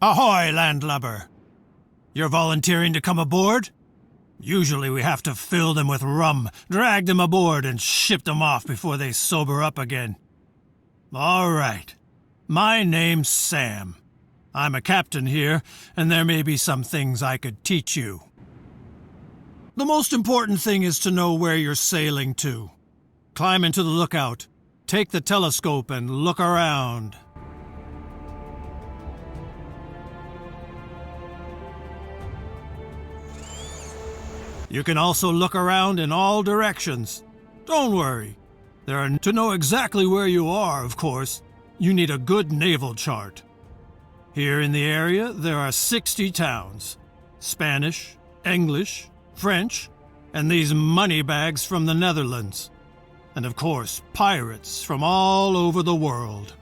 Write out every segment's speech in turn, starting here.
Ahoy, landlubber! You're volunteering to come aboard? Usually we have to fill them with rum, drag them aboard, and ship them off before they sober up again. All right. My name's Sam. I'm a captain here, and there may be some things I could teach you. The most important thing is to know where you're sailing to. Climb into the lookout, take the telescope, and look around. You can also look around in all directions. Don't worry. To know exactly where you are, of course, you need a good naval chart. Here in the area, there are 60 towns. Spanish, English, French, and these moneybags from the Netherlands. And of course, pirates from all over the world.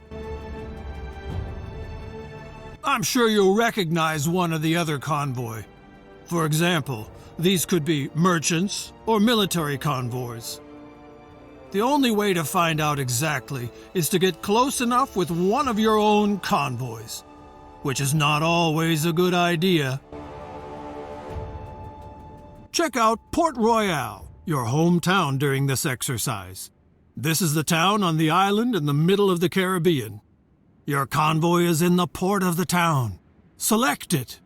I'm sure you'll recognize one or the other convoy. For example, these could be merchants or military convoys. The only way to find out exactly is to get close enough with one of your own convoys, which is not always a good idea. Check out Port Royale, your hometown during this exercise. This is the town on the island in the middle of the Caribbean. Your convoy is in the port of the town. Select it.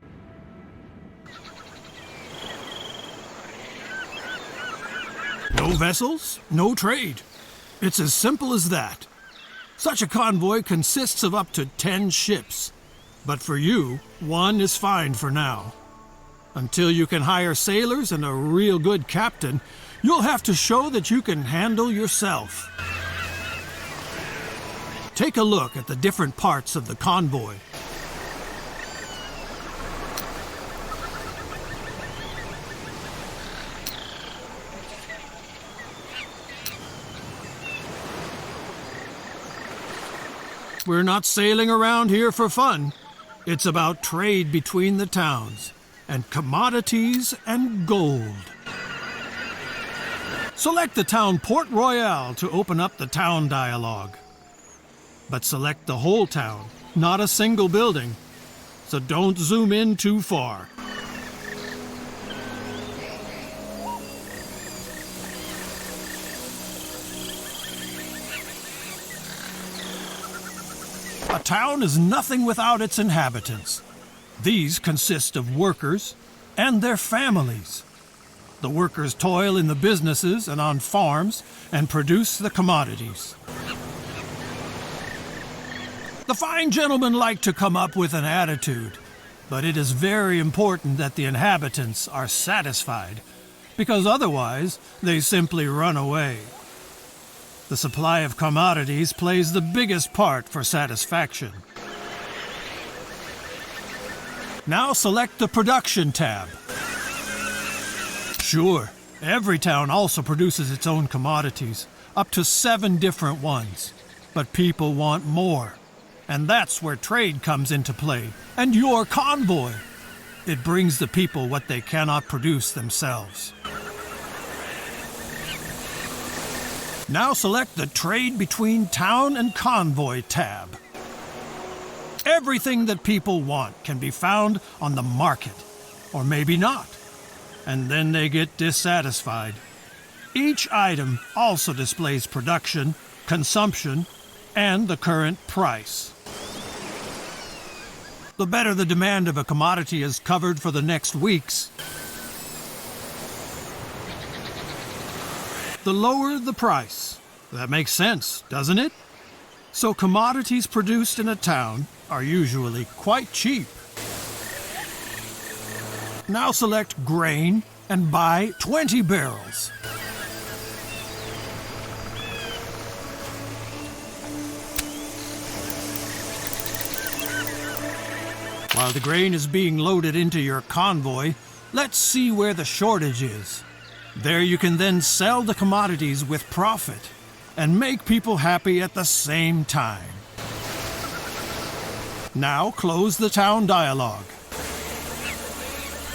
No vessels, no trade. It's as simple as that. Such a convoy consists of up to 10 ships. But for you, one is fine for now. Until you can hire sailors and a real good captain, you'll have to show that you can handle yourself. Take a look at the different parts of the convoy. We're not sailing around here for fun. It's about trade between the towns, and commodities and gold. Select the town Port Royale to open up the town dialogue. But select the whole town, not a single building. So don't zoom in too far. A town is nothing without its inhabitants. These consist of workers and their families. The workers toil in the businesses and on farms and produce the commodities. The fine gentlemen like to come up with an attitude, but it is very important that the inhabitants are satisfied, because otherwise they simply run away. The supply of commodities plays the biggest part for satisfaction. Now select the Production tab. Sure, every town also produces its own commodities, up to 7 different ones. But people want more, and that's where trade comes into play, and your convoy. It brings the people what they cannot produce themselves. Now select the Trade Between Town and Convoy tab. Everything that people want can be found on the market, or maybe not, and then they get dissatisfied. Each item also displays production, consumption, and the current price. The better the demand of a commodity is covered for the next weeks, the lower the price. That makes sense, doesn't it? So commodities produced in a town are usually quite cheap. Now select grain and buy 20 barrels. While the grain is being loaded into your convoy, let's see where the shortage is. There you can then sell the commodities with profit and make people happy at the same time. Now close the town dialogue.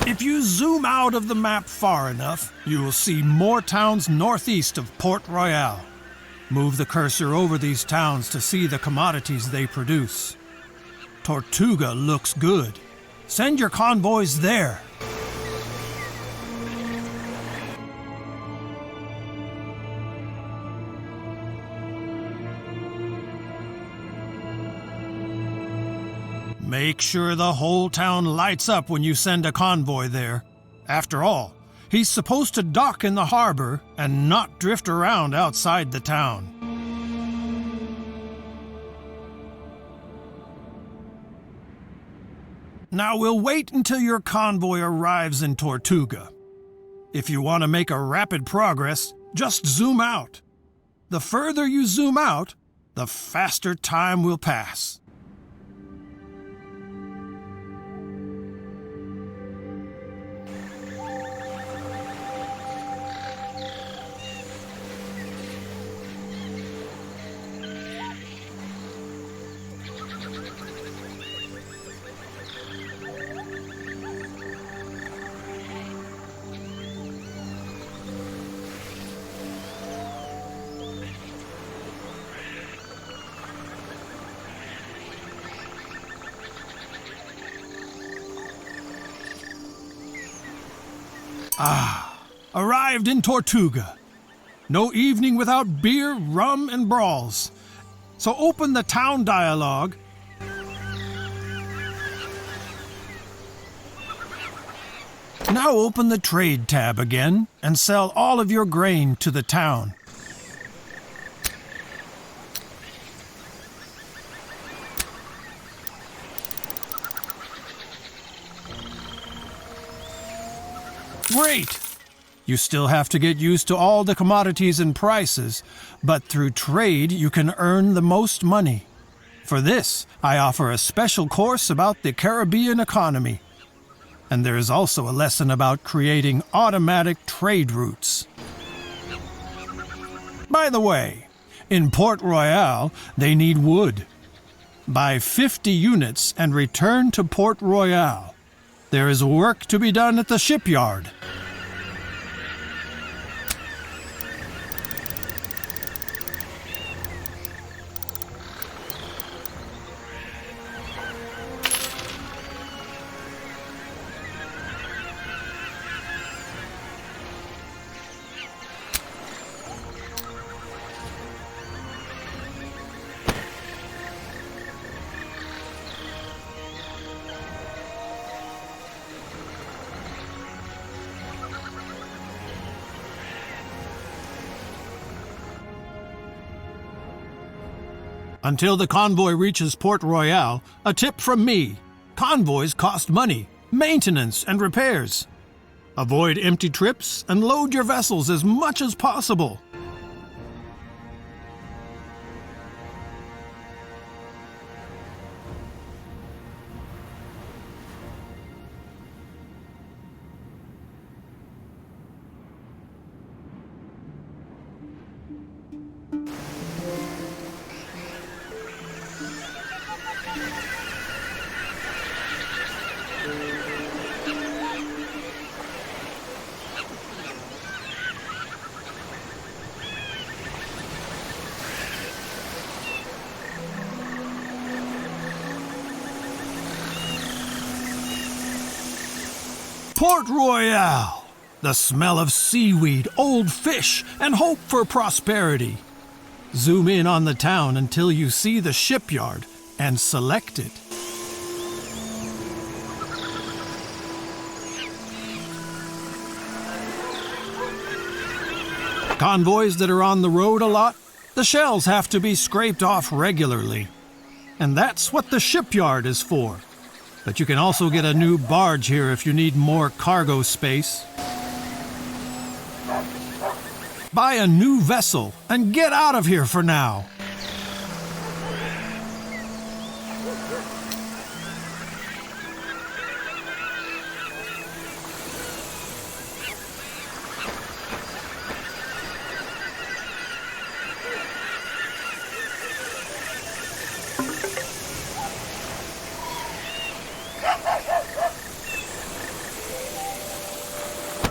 If you zoom out of the map far enough, you will see more towns northeast of Port Royale. Move the cursor over these towns to see the commodities they produce. Tortuga looks good. Send your convoys there. Make sure the whole town lights up when you send a convoy there. After all, he's supposed to dock in the harbor and not drift around outside the town. Now we'll wait until your convoy arrives in Tortuga. If you want to make a rapid progress, just zoom out. The further you zoom out, the faster time will pass. Arrived in Tortuga. No evening without beer, rum, and brawls. So open the town dialogue. Now open the trade tab again and sell all of your grain to the town. Great! You still have to get used to all the commodities and prices, but through trade you can earn the most money. For this, I offer a special course about the Caribbean economy. And there is also a lesson about creating automatic trade routes. By the way, in Port Royale, they need wood. Buy 50 units and return to Port Royale. There is work to be done at the shipyard. Until the convoy reaches Port Royale, a tip from me. Convoys cost money, maintenance, and repairs. Avoid empty trips and load your vessels as much as possible. Port Royale! The smell of seaweed, old fish, and hope for prosperity. Zoom in on the town until you see the shipyard and select it. Convoys that are on the road a lot, the shells have to be scraped off regularly. And that's what the shipyard is for. But you can also get a new barge here if you need more cargo space. Buy a new vessel and get out of here for now.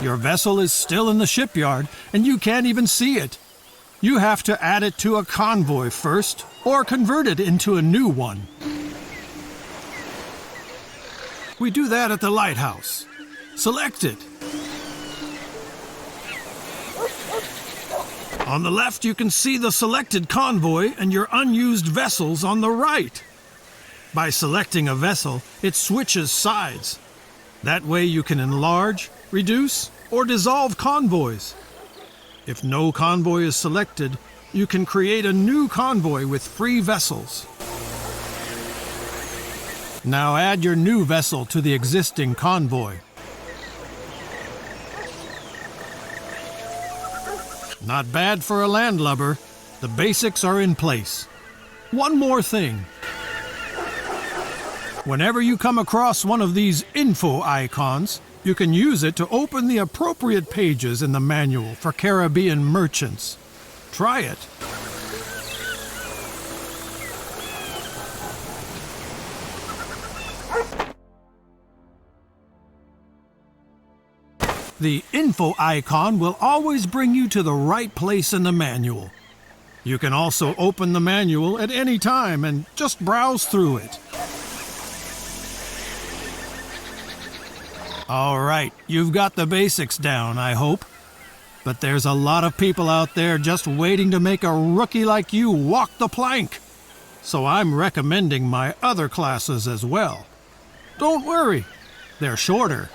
Your vessel is still in the shipyard, and you can't even see it. You have to add it to a convoy first, or convert it into a new one. We do that at the lighthouse. Select it. On the left, you can see the selected convoy and your unused vessels on the right. By selecting a vessel, it switches sides. That way you can enlarge, reduce, or dissolve convoys. If no convoy is selected, you can create a new convoy with free vessels. Now add your new vessel to the existing convoy. Not bad for a landlubber. The basics are in place. One more thing. Whenever you come across one of these info icons, you can use it to open the appropriate pages in the manual for Caribbean merchants. Try it. The info icon will always bring you to the right place in the manual. You can also open the manual at any time and just browse through it. All right, you've got the basics down, I hope. But there's a lot of people out there just waiting to make a rookie like you walk the plank. So I'm recommending my other classes as well. Don't worry, they're shorter.